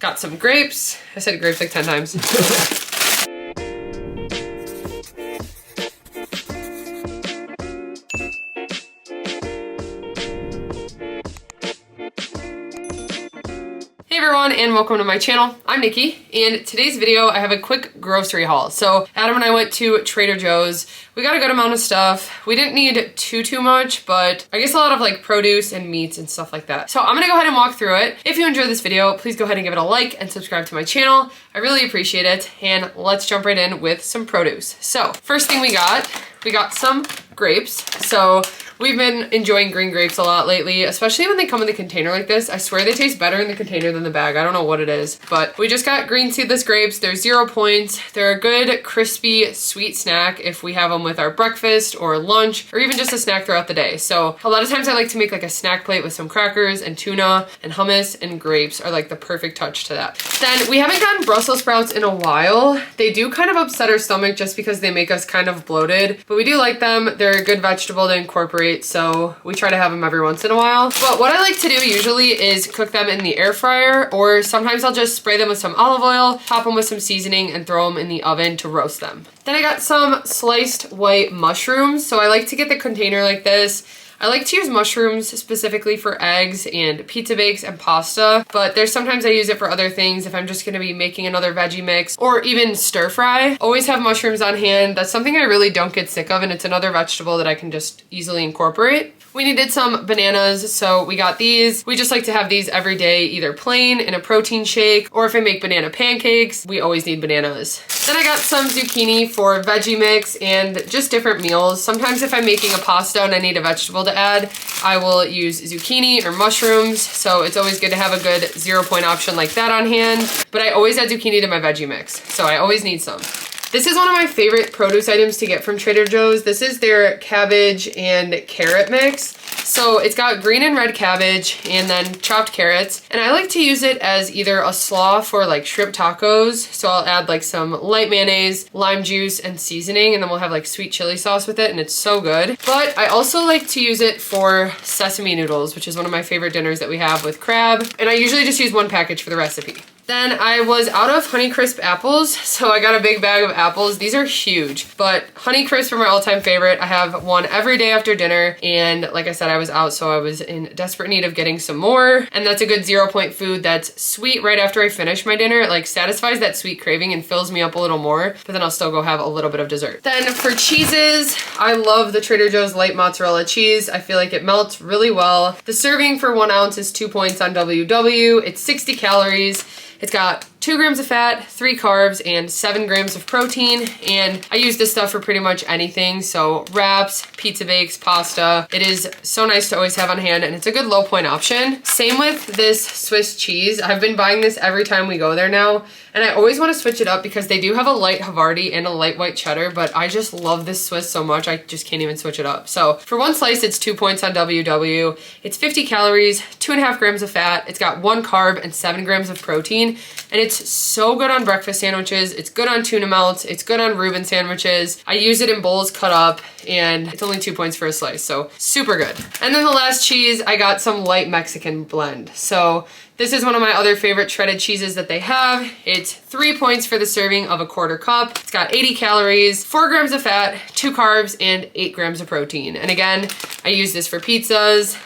Got some grapes. I said grapes like 10 times. Hey everyone, and welcome to my channel. I'm Nikki. In today's video, I have a quick grocery haul. So Adam and I went to Trader Joe's. We got a good amount of stuff. We didn't need too much, but I guess a lot of like produce and meats and stuff like that. So I'm gonna go ahead and walk through it. If you enjoyed this video, please go ahead and give it a like and subscribe to my channel. I really appreciate it. And let's jump right in with some produce. So first thing we got some grapes. So we've been enjoying green grapes a lot lately, especially when they come in the container like this. I swear they taste better in the container than the bag. I don't know what it is, but we just got green seedless grapes. They're 0 points. They're a good, crispy, sweet snack if we have them with our breakfast or lunch, or even just a snack throughout the day. So a lot of times I like to make like a snack plate with some crackers and tuna and hummus, and grapes are like the perfect touch to that. Then we haven't gotten Brussels sprouts in a while. They do kind of upset our stomach just because they make us kind of bloated, but we do like them. They're a good vegetable to incorporate, so we try to have them every once in a while. But what I like to do usually is cook them in the air fryer, or sometimes I'll just spray them with some olive oil, top them with some seasoning, and throw them in the oven to roast them. Then I got some sliced white mushrooms. So I like to get the container like this. I like to use mushrooms specifically for eggs and pizza bakes and pasta, but there's sometimes I use it for other things if I'm just gonna be making another veggie mix or even stir fry. Always have mushrooms on hand. That's something I really don't get sick of, and it's another vegetable that I can just easily incorporate. We needed some bananas, so we got these. We just like to have these every day, either plain in a protein shake, or if I make banana pancakes, we always need bananas. Then I got some zucchini for veggie mix and just different meals. Sometimes if I'm making a pasta and I need a vegetable to add, I will use zucchini or mushrooms, so it's always good to have a good 0 point option like that on hand. But I always add zucchini to my veggie mix, so I always need some. This is one of my favorite produce items to get from Trader Joe's. This is their cabbage and carrot mix. So it's got green and red cabbage and then chopped carrots. And I like to use it as either a slaw for like shrimp tacos. So I'll add like some light mayonnaise, lime juice, and seasoning, and then we'll have like sweet chili sauce with it, and it's so good. But I also like to use it for sesame noodles, which is one of my favorite dinners that we have with crab. And I usually just use one package for the recipe. Then I was out of Honeycrisp apples, so I got a big bag of apples. These are huge, but Honeycrisp are my all-time favorite. I have one every day after dinner, and like I said, I was out, so I was in desperate need of getting some more. And that's a good 0 point food that's sweet right after I finish my dinner. It like satisfies that sweet craving and fills me up a little more, but then I'll still go have a little bit of dessert. Then for cheeses, I love the Trader Joe's light mozzarella cheese. I feel like it melts really well. The serving for 1 ounce is 2 points on WW. It's 60 calories. It's got 2 grams of fat, 3 carbs, and 7 grams of protein. And I use this stuff for pretty much anything. So wraps, pizza bakes, pasta. It is so nice to always have on hand, and it's a good low point option. Same with this Swiss cheese. I've been buying this every time we go there now, and I always want to switch it up because they do have a light Havarti and a light white cheddar, but I just love this Swiss so much, I just can't even switch it up. So for 1 slice, it's 2 points on WW. It's 50 calories, 2.5 grams of fat. It's got 1 carb and 7 grams of protein. And it's so good on breakfast sandwiches. It's good on tuna melts. It's good on Reuben sandwiches. I use it in bowls cut up, and it's only 2 points for a slice, so super good. And then the last cheese, I got some light Mexican blend. So this is one of my other favorite shredded cheeses that they have. It's 3 points for the serving of a 1/4 cup. It's got 80 calories, 4 grams of fat, 2 carbs, and 8 grams of protein. And again, I use this for pizzas,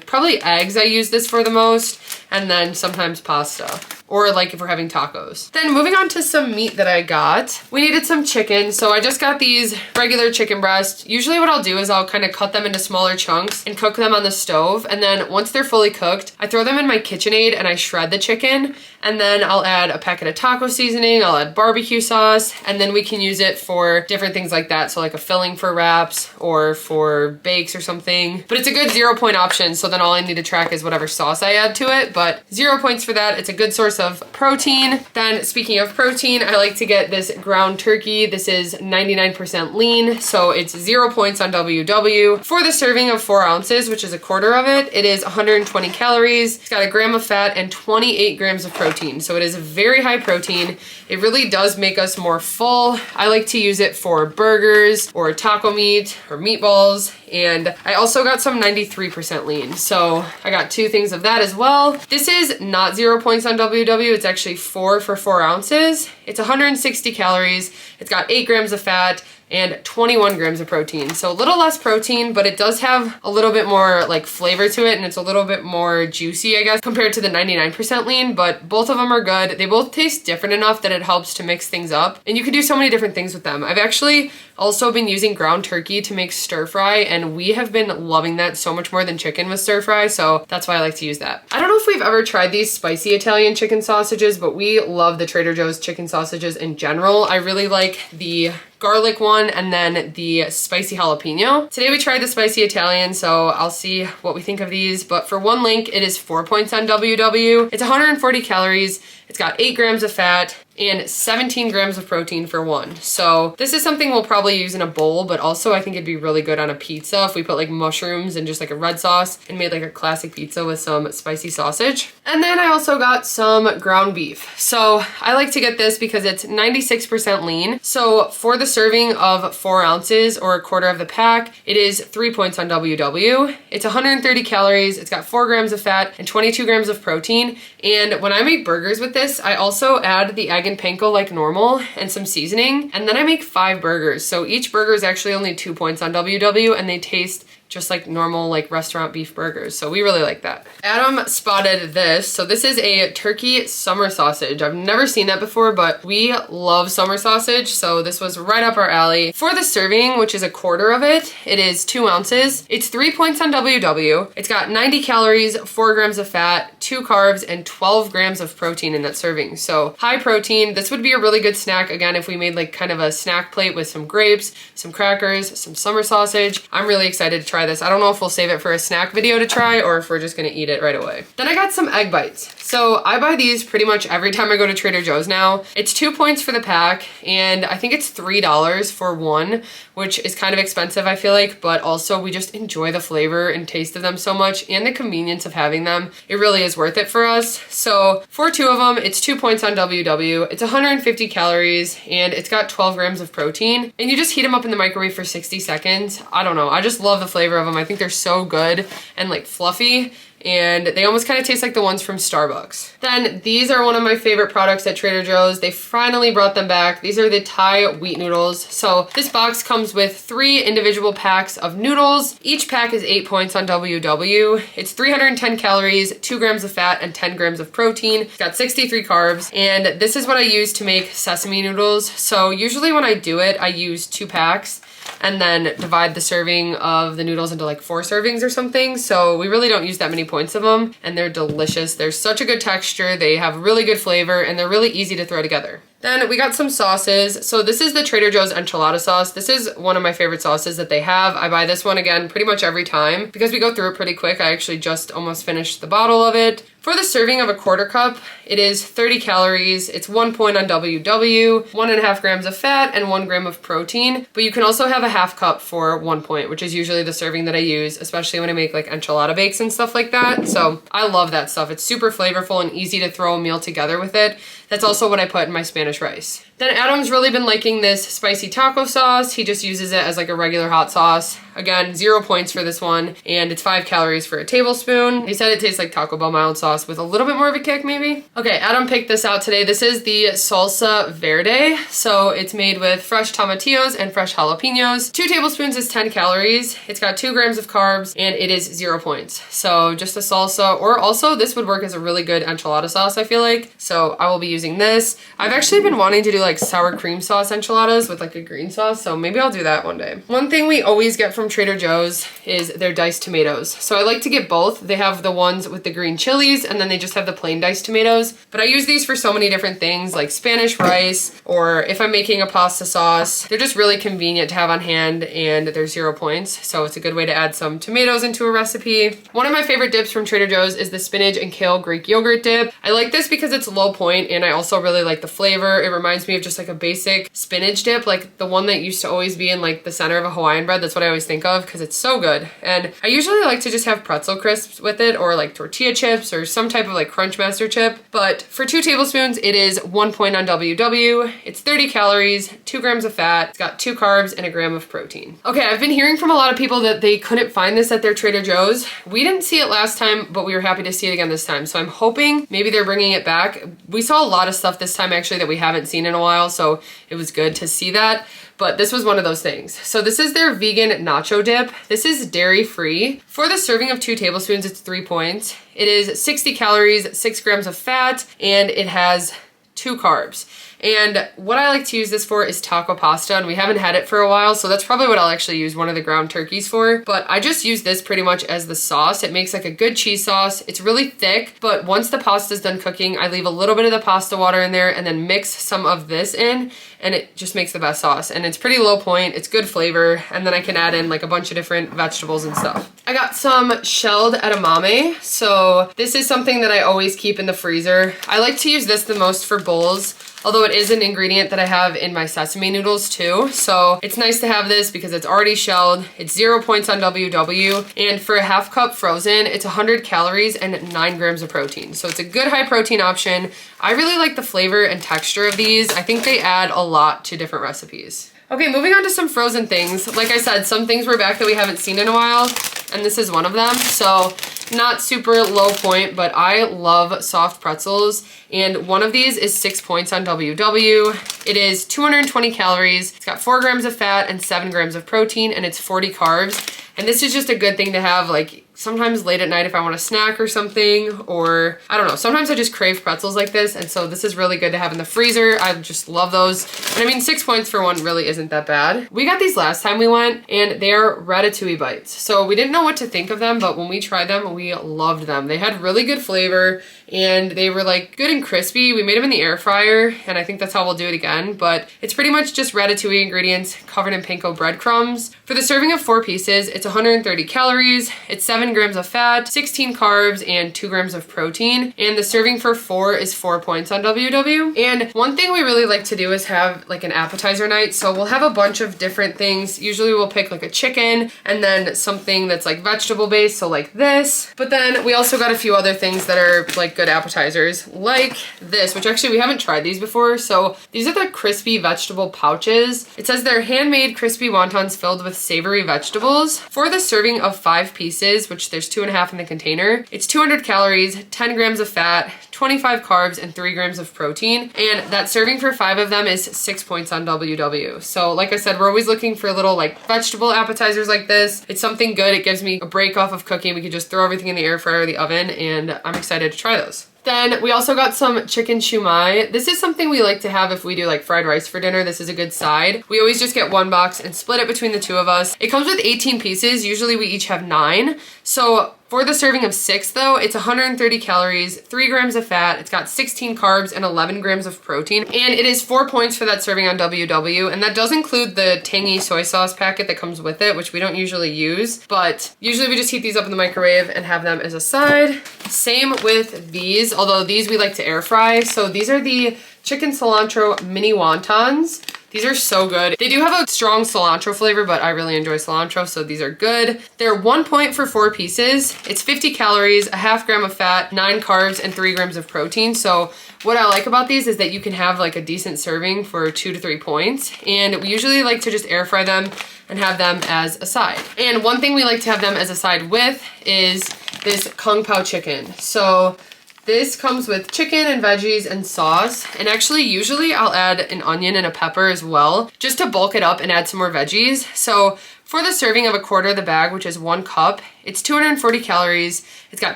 probably eggs I use this for the most, and then sometimes pasta, or like if we're having tacos. Then moving on to some meat that I got. We needed some chicken, so I just got these regular chicken breasts. Usually what I'll do is I'll kind of cut them into smaller chunks and cook them on the stove, and then once they're fully cooked, I throw them in my KitchenAid and I shred the chicken, and then I'll add a packet of taco seasoning, I'll add barbecue sauce, and then we can use it for different things like that, so like a filling for wraps or for bakes or something. But it's a good 0 point option, so then all I need to track is whatever sauce I add to it, but 0 points for that. It's a good source of protein. Then speaking of protein, I like to get this ground turkey. This is 99% lean, so it's 0 points on WW. For the serving of 4 ounces, which is a 1/4 of it, it is 120 calories. It's got 1 gram of fat and 28 grams of protein. So it is very high protein. It really does make us more full. I like to use it for burgers or taco meat or meatballs. And I also got some 93% lean. So I got 2 things of that as well. This is not 0 points on WW. It's actually 4 for 4 ounces. It's 160 calories. It's got 8 grams of fat and 21 grams of protein. So a little less protein, but it does have a little bit more like flavor to it, and it's a little bit more juicy, I guess, compared to the 99% lean, but both of them are good. They both taste different enough that it helps to mix things up, and you can do so many different things with them. I've actually also been using ground turkey to make stir fry, and we have been loving that so much more than chicken with stir fry, so that's why I like to use that. I don't know if we've ever tried these spicy Italian chicken sausages, but we love the Trader Joe's chicken sausages in general. I really like the garlic one and then the spicy jalapeno. Today we tried the spicy Italian, so I'll see what we think of these. But for one link, it is 4 points on WW. It's 140 calories. It's got 8 grams of fat and 17 grams of protein for one. So this is something we'll probably use in a bowl, but also I think it'd be really good on a pizza if we put like mushrooms and just like a red sauce and made like a classic pizza with some spicy sausage. And then I also got some ground beef. So I like to get this because it's 96% lean. So for the serving of 4 ounces or a quarter of the pack, it is 3 points on WW. It's 130 calories. It's got 4 grams of fat and 22 grams of protein. And when I make burgers with this, I also add the egg and panko like normal and some seasoning, and then I make 5 burgers. So each burger is actually only 2 points on WW, and they taste just like normal like restaurant beef burgers. So we really like that. Adam spotted this. So this is a turkey summer sausage. I've never seen that before, but we love summer sausage. So this was right up our alley. For the serving, which is a quarter of it, it is 2 ounces. It's 3 points on WW. It's got 90 calories, 4 grams of fat, 2 carbs, and 12 grams of protein in that serving. So high protein. This would be a really good snack, again, if we made like kind of a snack plate with some grapes, some crackers, some summer sausage. I'm really excited to try this. I don't know if we'll save it for a snack video to try or if we're just gonna eat it right away. Then I got some egg bites. So I buy these pretty much every time I go to Trader Joe's now. It's 2 points for the pack, and I think it's $3 for one, which is kind of expensive, I feel like, but also we just enjoy the flavor and taste of them so much and the convenience of having them. It really is worth it for us. So for 2 of them, it's 2 points on WW. It's 150 calories and it's got 12 grams of protein, and you just heat them up in the microwave for 60 seconds. I don't know. I just love the flavor of them. I think they're so good and like fluffy, and they almost kind of taste like the ones from Starbucks. Then these are one of my favorite products at Trader Joe's. They finally brought them back. These are the Thai wheat noodles. So this box comes with 3 individual packs of noodles. Each pack is 8 points on WW. It's 310 calories, 2 grams of fat, and 10 grams of protein. It's got 63 carbs, and this is what I use to make sesame noodles. So usually when I do it, I use 2 packs and then divide the serving of the noodles into like 4 servings or something. So we really don't use that many points of them, and they're delicious. They're such a good texture. They have really good flavor, and they're really easy to throw together. Then we got some sauces. So this is the Trader Joe's enchilada sauce. This is one of my favorite sauces that they have. I buy this one again pretty much every time because we go through it pretty quick. I actually just almost finished the bottle of it. For the serving of a quarter cup, it is 30 calories. It's 1 point on WW, 1.5 grams of fat, and 1 gram of protein. But you can also have a half cup for 1 point, which is usually the serving that I use, especially when I make like enchilada bakes and stuff like that. So I love that stuff. It's super flavorful and easy to throw a meal together with it. That's also what I put in my Spanish rice. Then Adam's really been liking this spicy taco sauce. He just uses it as like a regular hot sauce. Again, 0 points for this one, and it's 5 calories for a tablespoon. He said it tastes like Taco Bell mild sauce with a little bit more of a kick, maybe. Okay, Adam picked this out today. This is the salsa verde. So it's made with fresh tomatillos and fresh jalapenos. 2 tablespoons is 10 calories. It's got 2 grams of carbs, and it is 0 points. So just a salsa, or also this would work as a really good enchilada sauce, I feel like. So I will be using this. I've actually been wanting to do like sour cream sauce enchiladas with like a green sauce, so maybe I'll do that one day. One thing we always get from Trader Joe's is their diced tomatoes. So I like to get both. They have the ones with the green chilies, and then they just have the plain diced tomatoes. But I use these for so many different things, like Spanish rice, or if I'm making a pasta sauce. They're just really convenient to have on hand, and they're 0 points. So it's a good way to add some tomatoes into a recipe. One of my favorite dips from Trader Joe's is the spinach and kale Greek yogurt dip. I like this because it's low point, and I also really like the flavor. It reminds me of just like a basic spinach dip, like the one that used to always be in like the center of a Hawaiian bread. That's what I always think think of because it's so good. And I usually like to just have pretzel crisps with it, or like tortilla chips or some type of like Crunchmaster chip. But for 2 tablespoons, it is 1 point on WW. It's 30 calories, 2 grams of fat. It's got 2 carbs and a gram of protein. Okay, I've been hearing from a lot of people that they couldn't find this at their Trader Joe's. We didn't see it last time, but we were happy to see it again this time. So I'm hoping maybe they're bringing it back. We saw a lot of stuff this time actually that we haven't seen in a while, so it was good to see that. But this was one of those things. So this is their vegan nacho dip. This is dairy free. For the serving of 2 tablespoons, it's 3 points. It is 60 calories, 6 grams of fat, and it has 2 carbs. And what I like to use this for is taco pasta, and we haven't had it for a while, so that's probably what I'll actually use one of the ground turkeys for. But I just use this pretty much as the sauce. It makes like a good cheese sauce. It's really thick, but once the pasta's done cooking, I leave a little bit of the pasta water in there and then mix some of this in, and it just makes the best sauce. And it's pretty low point, it's good flavor, and then I can add in like a bunch of different vegetables and stuff. I got some shelled edamame. So this is something that I always keep in the freezer. I like to use this the most for bowls, although it is an ingredient that I have in my sesame noodles too. So it's nice to have this because it's already shelled. It's 0 points on WW. And for a half cup frozen, it's 100 calories and 9 grams of protein. So it's a good high protein option. I really like the flavor and texture of these. I think they add a lot to different recipes. Okay, moving on to some frozen things. Like I said, some things were back that we haven't seen in a while, and this is one of them. So not super low point, but I love soft pretzels. And one of these is 6 points on WW. It is 220 calories. It's got 4 grams of fat and 7 grams of protein, and it's 40 carbs. And this is just a good thing to have like sometimes late at night if I want a snack or something, or I don't know, sometimes I just crave pretzels like this, and so this is really good to have in the freezer. I just love those. And I mean, 6 points for one really isn't that bad. We got these last time we went, and they are ratatouille bites. So we didn't know what to think of them, but when we tried them, we loved them. They had really good flavor, and they were like good and crispy. We made them in the air fryer, and I think that's how we'll do it again, but it's pretty much just ratatouille ingredients covered in panko breadcrumbs. For the serving of 4 pieces, it's 130 calories, it's 7 grams of fat, 16 carbs, and 2 grams of protein. And the serving for 4 is 4 points on WW. And one thing we really like to do is have like an appetizer night. So we'll have a bunch of different things. Usually we'll pick like a chicken and then something that's like vegetable based, so like this. But then we also got a few other things that are like good appetizers, like this, which actually we haven't tried these before. So these are the crispy vegetable pouches. It says they're handmade crispy wontons filled with savory vegetables. For the serving of 5 pieces, which there's 2.5 in the container, it's 200 calories, 10 grams of fat, 25 carbs, and 3 grams of protein. And that serving for 5 of them is 6 points on WW. So like I said, we're always looking for little like vegetable appetizers like this. It's something good. It gives me a break off of cooking. We could just throw everything in the air fryer or the oven, and I'm excited to try those. Then we also got some chicken shumai. This is something we like to have if we do like fried rice for dinner. This is a good side. We always just get 1 box and split it between the 2 of us. It comes with 18 pieces. Usually we each have 9. So for the serving of 6 though, it's 130 calories, 3 grams of fat, it's got 16 carbs and 11 grams of protein, and it is 4 points for that serving on WW, and that does include the tangy soy sauce packet that comes with it, which we don't usually use, but usually we just heat these up in the microwave and have them as a side. Same with these, although these we like to air fry. So these are the chicken cilantro mini wontons. These are so good. They do have a strong cilantro flavor, but I really enjoy cilantro, so these are good. They're 1 point for 4 pieces. It's 50 calories, a half gram of fat, 9 carbs, and 3 grams of protein. So what I like about these is that you can have like a decent serving for 2 to 3 points. And we usually like to just air fry them and have them as a side. And one thing we like to have them as a side with is this Kung Pao chicken. So this comes with chicken and veggies and sauce. And actually, usually I'll add an onion and a pepper as well, just to bulk it up and add some more veggies. So for the serving of 1/4 of the bag, which is 1 cup, it's 240 calories. It's got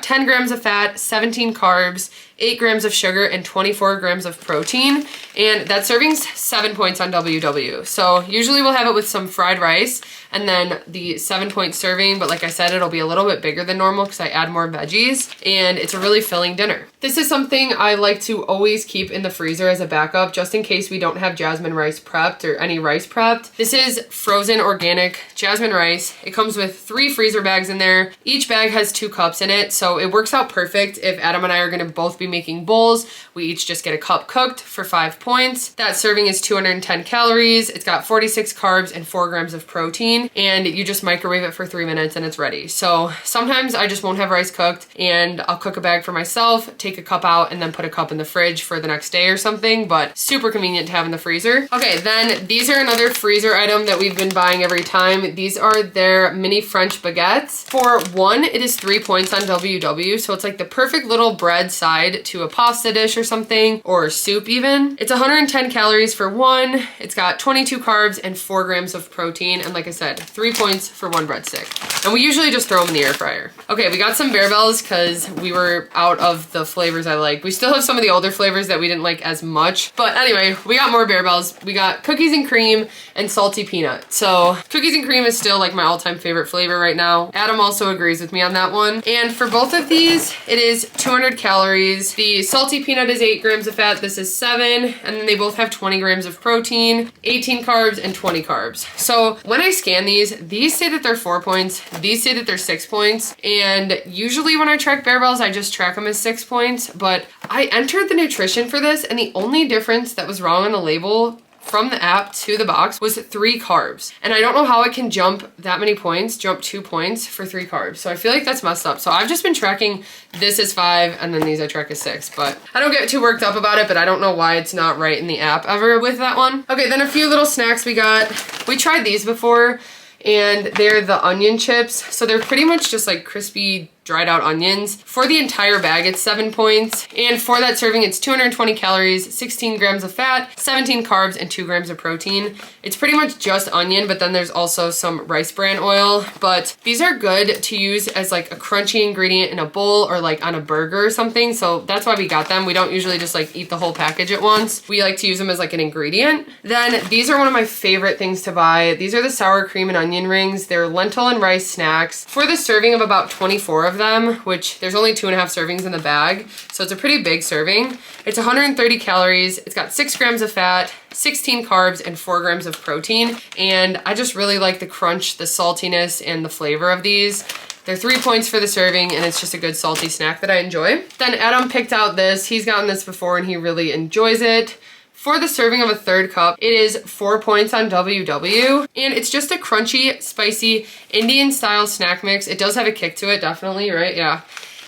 10 grams of fat, 17 carbs, 8 grams of sugar, and 24 grams of protein. And that serving's 7 points on WW. So usually we'll have it with some fried rice and then the 7-point serving. But like I said, it'll be a little bit bigger than normal because I add more veggies, and it's a really filling dinner. This is something I like to always keep in the freezer as a backup, just in case we don't have jasmine rice prepped or any rice prepped. This is frozen organic jasmine rice. It comes with 3 freezer bags in there. there. Each bag has 2 cups in it, so it works out perfect if Adam and I are gonna both be making bowls. We each just get a cup cooked for 5 points. That serving is 210 calories. It's got 46 carbs and 4 grams of protein, and you just microwave it for 3 minutes and it's ready. So sometimes I just won't have rice cooked and I'll cook a bag for myself, take a cup out, and then put a cup in the fridge for the next day or something, but super convenient to have in the freezer. Okay, then these are another freezer item that we've been buying every time. These are their mini French baguettes. For one, it is 3 points on WW, so it's like the perfect little bread side to a pasta dish or something, or soup even. It's 110 calories for one. It's got 22 carbs and 4 grams of protein, and like I said, 3 points for one breadstick. And we usually just throw them in the air fryer. Okay, we got some Bear Bells because we were out of the flavors I like. We still have some of the older flavors that we didn't like as much, but anyway, we got more Bear Bells. We got cookies and cream and salty peanut. So cookies and cream is still like my all-time favorite flavor right now. Adam also agrees with me on that one. And for both of these, it is 200 calories. The salty peanut is 8 grams of fat. This is 7. And then they both have 20 grams of protein, 18 carbs, and 20 carbs. So when I scan these say that they're 4 points. These say that they're 6 points. And usually when I track Bear Bells, I just track them as 6 points. But I entered the nutrition for this, and the only difference that was wrong on the label from the app to the box was 3 carbs. And I don't know how it can jump that many points, jump 2 points for 3 carbs. So I feel like that's messed up. So I've just been tracking this as 5 and then these I track as 6, but I don't get too worked up about it, but I don't know why it's not right in the app ever with that one. Okay, then a few little snacks we got. We tried these before, and they're the onion chips. So they're pretty much just like crispy dried out onions. For the entire bag, it's 7 points. And for that serving, it's 220 calories, 16 grams of fat, 17 carbs, and 2 grams of protein. It's pretty much just onion, but then there's also some rice bran oil. But these are good to use as like a crunchy ingredient in a bowl or like on a burger or something. So that's why we got them. We don't usually just like eat the whole package at once. We like to use them as like an ingredient. Then these are one of my favorite things to buy. These are the sour cream and onion rings. They're lentil and rice snacks. For the serving of about 24 of them, which there's only 2.5 servings in the bag, so it's a pretty big serving. It's 130 calories. It's got 6 grams of fat, 16 carbs, and 4 grams of protein. And I just really like the crunch, the saltiness, and the flavor of these. They're 3 points for the serving, and it's just a good salty snack that I enjoy. Then Adam picked out this. He's gotten this before and he really enjoys it. For the serving of a 3rd cup, it is 4 points on WW, and it's just a crunchy, spicy, Indian style snack mix. It does have a kick to it, definitely, right? Yeah.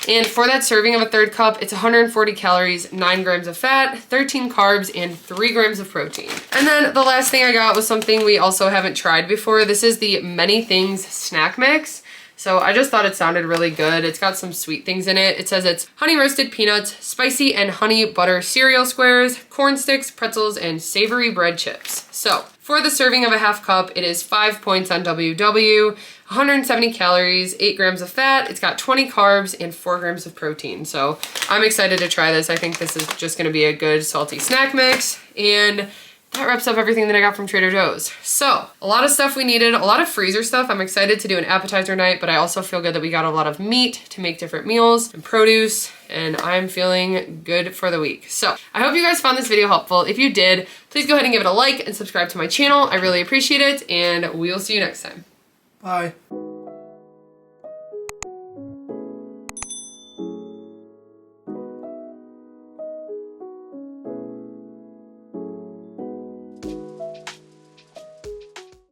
And for that serving of a 3rd cup, it's 140 calories, 9 grams of fat, 13 carbs, and 3 grams of protein. And then the last thing I got was something we also haven't tried before. This is the Many Things snack mix. So I just thought it sounded really good. It's got some sweet things in it. It says it's honey roasted peanuts, spicy and honey butter cereal squares, corn sticks, pretzels, and savory bread chips. So for the serving of a 1/2 cup, it is 5 points on WW, 170 calories, 8 grams of fat. It's got 20 carbs and 4 grams of protein. So I'm excited to try this. I think this is just gonna be a good salty snack mix. And that wraps up everything that I got from Trader Joe's. So a lot of stuff we needed, a lot of freezer stuff. I'm excited to do an appetizer night, but I also feel good that we got a lot of meat to make different meals and produce, and I'm feeling good for the week. So I hope you guys found this video helpful. If you did, please go ahead and give it a like and subscribe to my channel. I really appreciate it, and we'll see you next time. Bye.